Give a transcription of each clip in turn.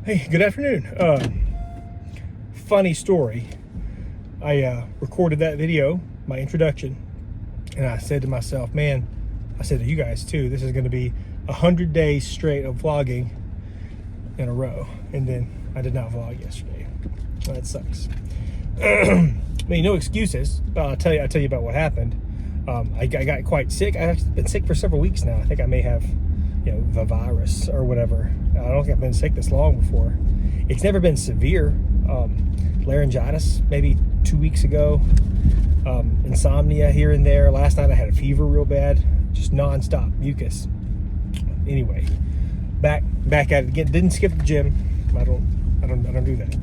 Hey, good afternoon. Funny story. I recorded that video, my introduction, and I said to myself, man, I said to you guys too, this is going to be 100 days straight of vlogging in a row. And then I did not vlog yesterday. That sucks. I mean, no excuses. I'll tell you about what happened. I got quite sick. I've been sick for several weeks now. I think I may have, the virus or whatever. I don't think I've been sick this long before. It's never been severe. Laryngitis maybe 2 weeks ago. Insomnia here and there. Last night I had a fever real bad, just nonstop mucus. Anyway, back at it again. Didn't skip the gym. I don't do that.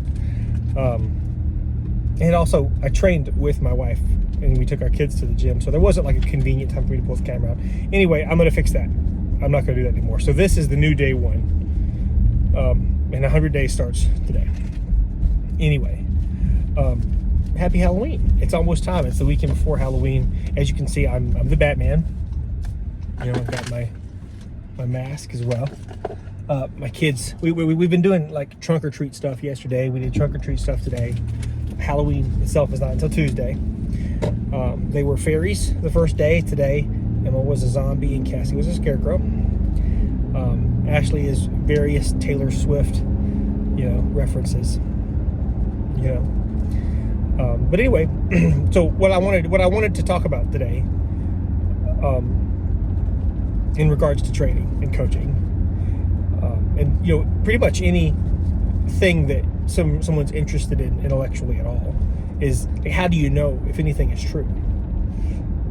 And also I trained with my wife and we took our kids to the gym, so there wasn't like a convenient time for me to pull the camera out. Anyway, I'm gonna fix that. I'm not gonna do that anymore. So this is the new day one. And 100 days starts today. Anyway, happy Halloween. It's almost time. It's the weekend before Halloween. As you can see, I'm the Batman. I've got my mask as well. My kids, we've been doing like trunk or treat stuff yesterday. We did trunk or treat stuff today. Halloween itself is not until Tuesday. They were fairies the first day. Today, Emma was a zombie and Cassie was a scarecrow. Ashley is various Taylor Swift, references. But anyway, so what I wanted to talk about today, in regards to training and coaching, and pretty much anything that someone's interested in intellectually at all, is how do you know if anything is true?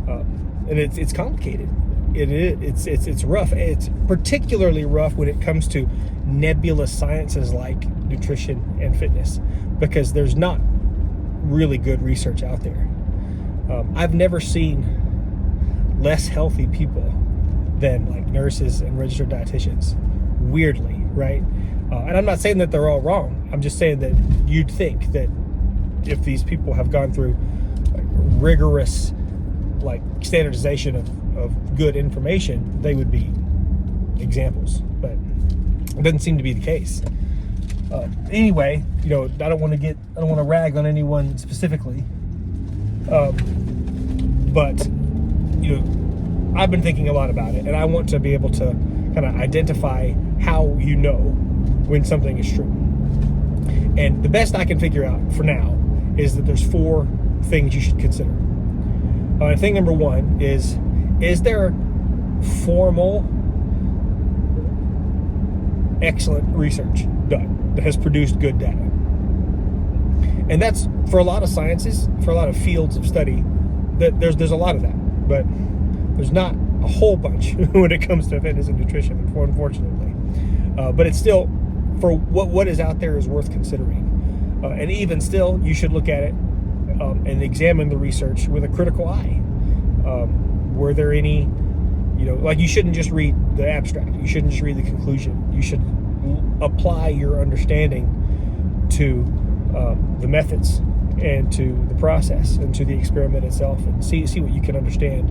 And it's complicated. It's rough. It's particularly rough when it comes to nebulous sciences like nutrition and fitness, because there's not really good research out there. I've never seen less healthy people than like nurses and registered dietitians, weirdly, right? And I'm not saying that they're all wrong. I'm just saying that you'd think that if these people have gone through like rigorous like standardization of good information, they would be examples, but it doesn't seem to be the case. Anyway, I don't want to rag on anyone specifically, but I've been thinking a lot about it, and I want to be able to kind of identify how you know when something is true. And the best I can figure out for now is that there's 4 things you should consider. Thing number 1 is there formal, excellent research done that has produced good data? And that's for a lot of sciences, for a lot of fields of study, that there's a lot of that, but there's not a whole bunch when it comes to fitness and nutrition, unfortunately. But it's still, for what is out there, is worth considering. And even still, you should look at it and examine the research with a critical eye. Were there any, like, you shouldn't just read the abstract. You shouldn't just read the conclusion. You should apply your understanding to the methods and to the process and to the experiment itself, and see what you can understand.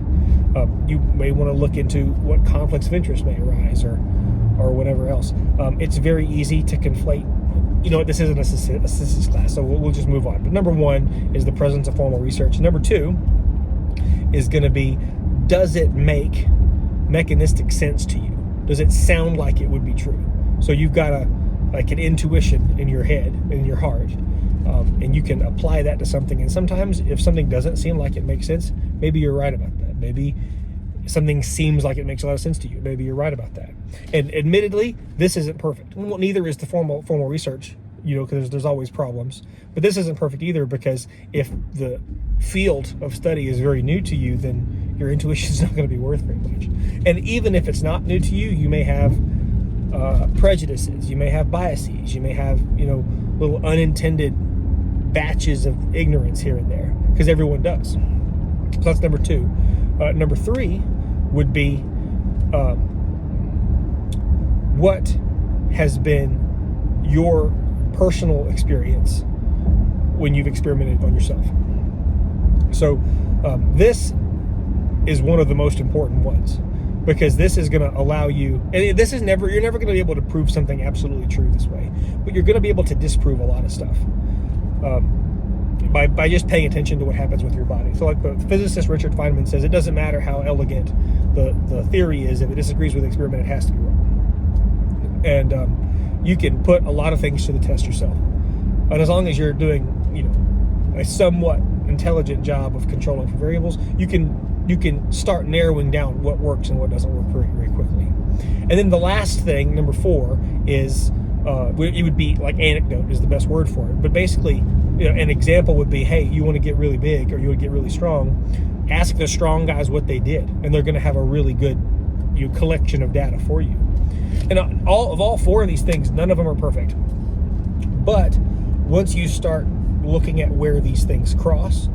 You may want to look into what conflicts of interest may arise or whatever else. It's very easy to conflate. This isn't a statistics class, so we'll just move on. But number 1 is the presence of formal research. Number 2 is going to be, does it make mechanistic sense to you? Does it sound like it would be true? So you've got an intuition in your head, in your heart, and you can apply that to something. And sometimes if something doesn't seem like it makes sense, maybe you're right about that. Maybe something seems like it makes a lot of sense to you. Maybe you're right about that. And admittedly, this isn't perfect. Well, neither is the formal research, because there's always problems. But this isn't perfect either, because if the field of study is very new to you, then your intuition is not going to be worth very much. And even if it's not new to you, you may have prejudices, you may have biases, you may have little unintended batches of ignorance here and there, because everyone does. So that's number 2. Number 3 would be, what has been your personal experience when you've experimented on yourself? So this is one of the most important ones, because this is going to allow you, and this is never, you're never going to be able to prove something absolutely true this way, but you're going to be able to disprove a lot of stuff by just paying attention to what happens with your body. So like the physicist Richard Feynman says, it doesn't matter how elegant the theory is, if it disagrees with the experiment, it has to be wrong. And you can put a lot of things to the test yourself. And as long as you're doing, a somewhat intelligent job of controlling for variables, you can start narrowing down what works and what doesn't work very, very quickly. And then the last thing, number 4, is it would be like anecdote is the best word for it. But basically, an example would be, hey, you want to get really big or you want to get really strong, ask the strong guys what they did, and they're going to have a really good collection of data for you. And all 4 of these things, none of them are perfect. But once you start looking at where these things cross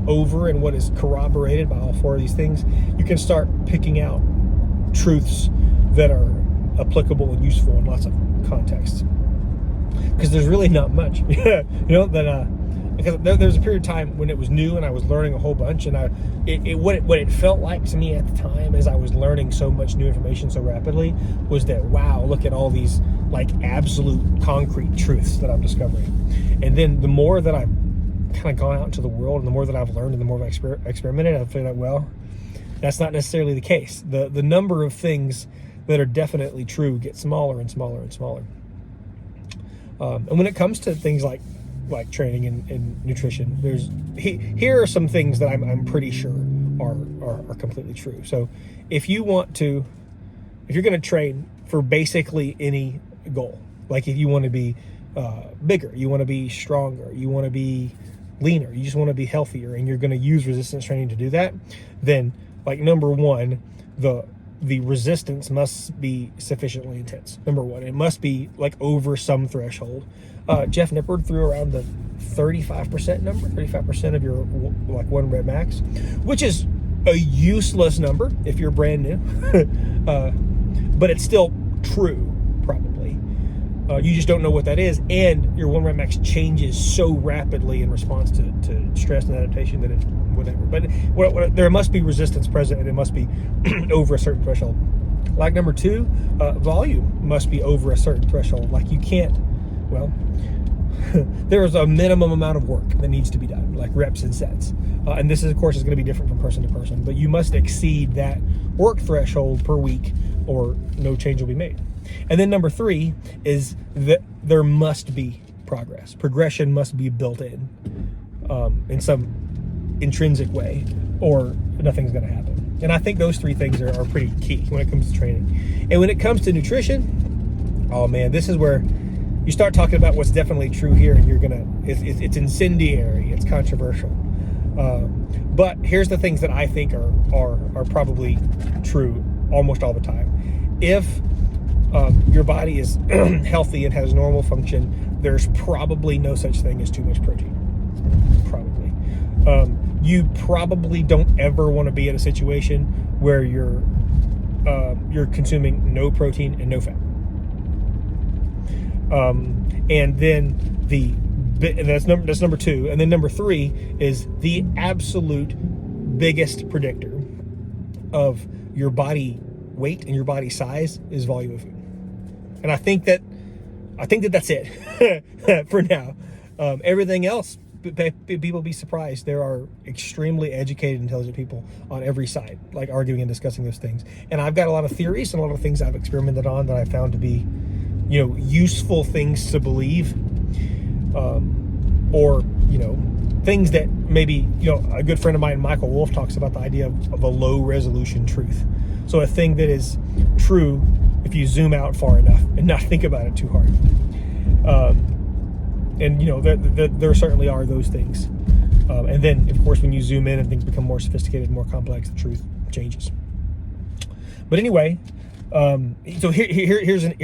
over and what is corroborated by all 4 of these things, you can start picking out truths that are applicable and useful in lots of contexts. Because there's really not much, because there's a period of time when it was new and I was learning a whole bunch, and what it felt like to me at the time as I was learning so much new information so rapidly was that, wow, look at all these like absolute concrete truths that I'm discovering. And then the more that I've kind of gone out into the world and the more that I've learned and the more I've experimented, I feel like, well, that's not necessarily the case. The number of things that are definitely true get smaller and smaller and smaller. And when it comes to things like training and nutrition, here are some things that I'm pretty sure are completely true. So if you're going to train for basically any goal, like if you want to be bigger, you want to be stronger, you want to be leaner, you just want to be healthier, and you're going to use resistance training to do that, then like number 1, the resistance must be sufficiently intense. Number 1, it must be like over some threshold. Jeff Nippard threw around the 35% number, 35% of your like 1 rep max, which is a useless number if you're brand new, but it's still true probably. You just don't know what that is, and your 1 rep max changes so rapidly in response to stress and adaptation that it whatever. But there must be resistance present, and it must be over a certain threshold. Like number 2, volume must be over a certain threshold. Like you can't, there's a minimum amount of work that needs to be done, like reps and sets. And this is, of course, is going to be different from person to person, but you must exceed that work threshold per week or no change will be made. And then number 3 is that there must be progress. Progression must be built in some intrinsic way, or nothing's going to happen. And I think those 3 things are pretty key when it comes to training. And when it comes to nutrition, oh man, this is where you start talking about what's definitely true here, and it's incendiary, it's controversial. But here's the things that I think are probably true almost all the time. If your body is healthy and has normal function, there's probably no such thing as too much protein. Probably. You probably don't ever want to be in a situation where you're consuming no protein and no fat. And then that's number 2. And then number 3 is the absolute biggest predictor of your body weight and your body size is volume of food. And I think that that's it for now. Everything else, people be surprised. There are extremely educated, intelligent people on every side, like arguing and discussing those things. And I've got a lot of theories and a lot of things I've experimented on that I found to be, useful things to believe, or things that maybe, a good friend of mine, Michael Wolff, talks about the idea of a low resolution truth. So a thing that is true if you zoom out far enough and not think about it too hard. And there certainly are those things. And then, of course, when you zoom in and things become more sophisticated, more complex, the truth changes. But anyway, so here's an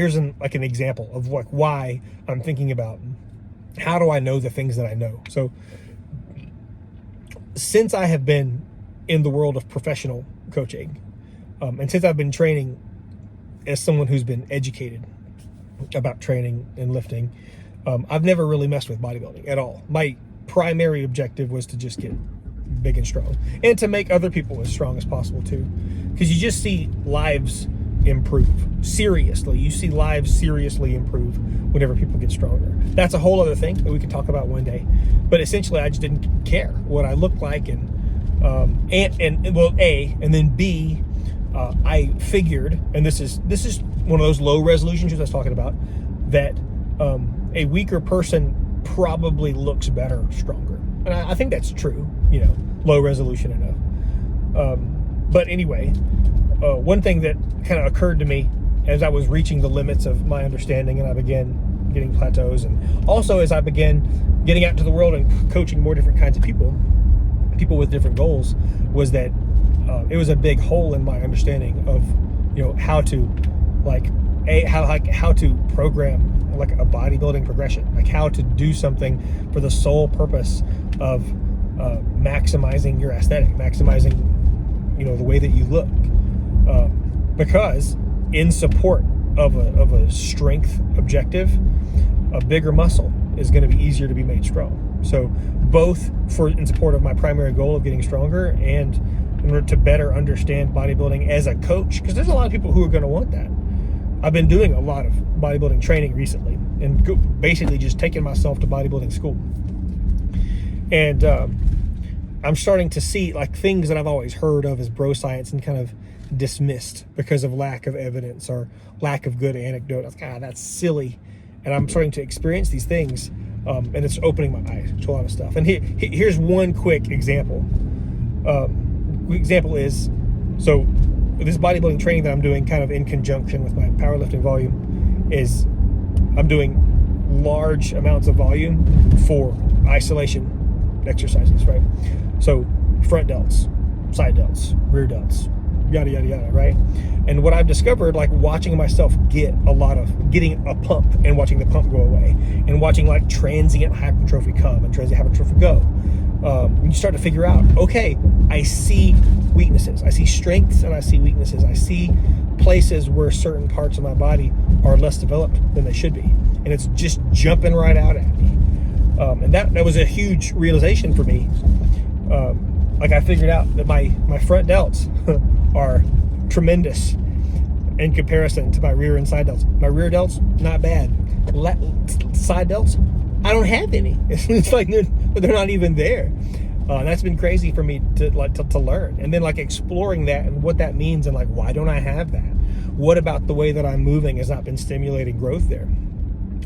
example of why I'm thinking about how do I know the things that I know. So since I have been in the world of professional coaching, and since I've been training as someone who's been educated about training and lifting, I've never really messed with bodybuilding at all. My primary objective was to just get big and strong, and to make other people as strong as possible too, because you just see lives improve. Seriously, you see lives seriously improve whenever people get stronger. That's a whole other thing that we could talk about one day, but essentially I just didn't care what I looked like, and well, A, and then B, I figured, and this is one of those low resolution shows I was talking about, that a weaker person probably looks better stronger, and I think that's true, low resolution enough. But anyway, one thing that kind of occurred to me as I was reaching the limits of my understanding, and I began getting plateaus, and also as I began getting out into the world and coaching more different kinds of people with different goals, was that it was a big hole in my understanding of how to how to program like a bodybuilding progression, like how to do something for the sole purpose of maximizing your aesthetic, maximizing the way that you look, because in support of a strength objective, a bigger muscle is going to be easier to be made strong. So both in support of my primary goal of getting stronger, and in order to better understand bodybuilding as a coach, because there's a lot of people who are going to want that. I've been doing a lot of bodybuilding training recently, and basically just taking myself to bodybuilding school, and I'm starting to see like things that I've always heard of as bro science and kind of dismissed because of lack of evidence or lack of good anecdote. I was like, that's silly. And I'm starting to experience these things, and it's opening my eyes to a lot of stuff. And here's one quick example. Example is, so this bodybuilding training that I'm doing kind of in conjunction with my powerlifting volume is I'm doing large amounts of volume for isolation exercises, right? So front delts, side delts, rear delts, yada, yada, yada, right? And what I've discovered, like watching myself getting a pump and watching the pump go away, and watching like transient hypertrophy come and transient hypertrophy go, you start to figure out, okay, I see weaknesses. I see strengths and I see weaknesses. I see places where certain parts of my body are less developed than they should be. And it's just jumping right out at me. And that was a huge realization for me. Like I figured out that my front delts are tremendous in comparison to my rear and side delts. My rear delts, not bad. Side delts, I don't have any. It's like they're not even there. And that's been crazy for me to learn. And then like exploring that and what that means, and like, why don't I have that? What about the way that I'm moving has not been stimulating growth there?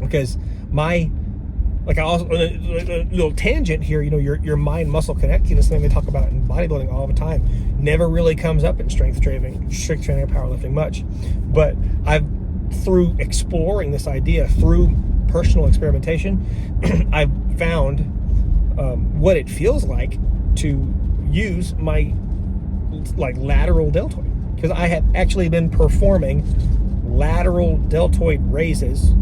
Because like I also, a little tangent here, your mind muscle connection is something they talk about in bodybuilding all the time. Never really comes up in strength training or powerlifting much. But through exploring this idea, through personal experimentation, I've found what it feels like to use my like lateral deltoid, because I have actually been performing lateral deltoid raises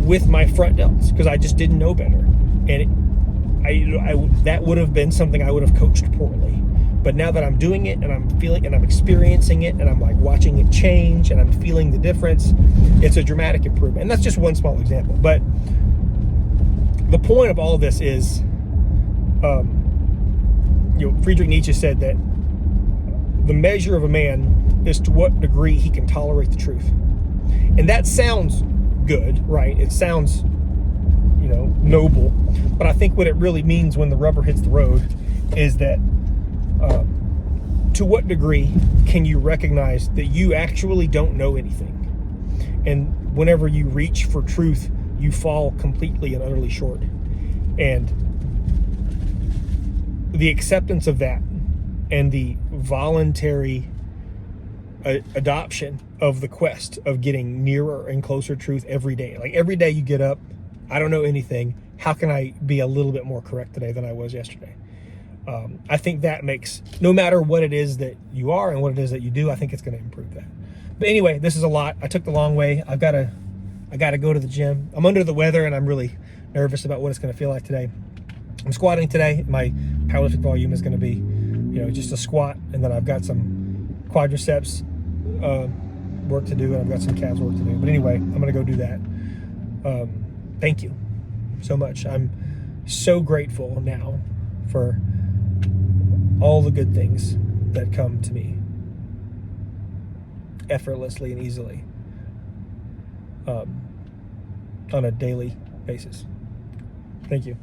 with my front delts because I just didn't know better, and that would have been something I would have coached poorly. But now that I'm doing it and I'm feeling and I'm experiencing it and I'm like watching it change and I'm feeling the difference, it's a dramatic improvement. And that's just one small example. But the point of all of this is, Friedrich Nietzsche said that the measure of a man is to what degree he can tolerate the truth. And that sounds good, right? It sounds, noble. But I think what it really means when the rubber hits the road is that to what degree can you recognize that you actually don't know anything? And whenever you reach for truth, you fall completely and utterly short. And the acceptance of that and the voluntary adoption of the quest of getting nearer and closer to truth every day. Like every day you get up, I don't know anything. How can I be a little bit more correct today than I was yesterday? I think that makes, no matter what it is that you are and what it is that you do, I think it's going to improve that. But anyway, this is a lot. I took the long way. I got to go to the gym. I'm under the weather and I'm really nervous about what it's going to feel like today. I'm squatting today. My powerlifting volume is going to be, just a squat, and then I've got some quadriceps work to do, and I've got some calves work to do. But anyway, I'm going to go do that. Thank you so much. I'm so grateful now for all the good things that come to me effortlessly and easily on a daily basis. Thank you.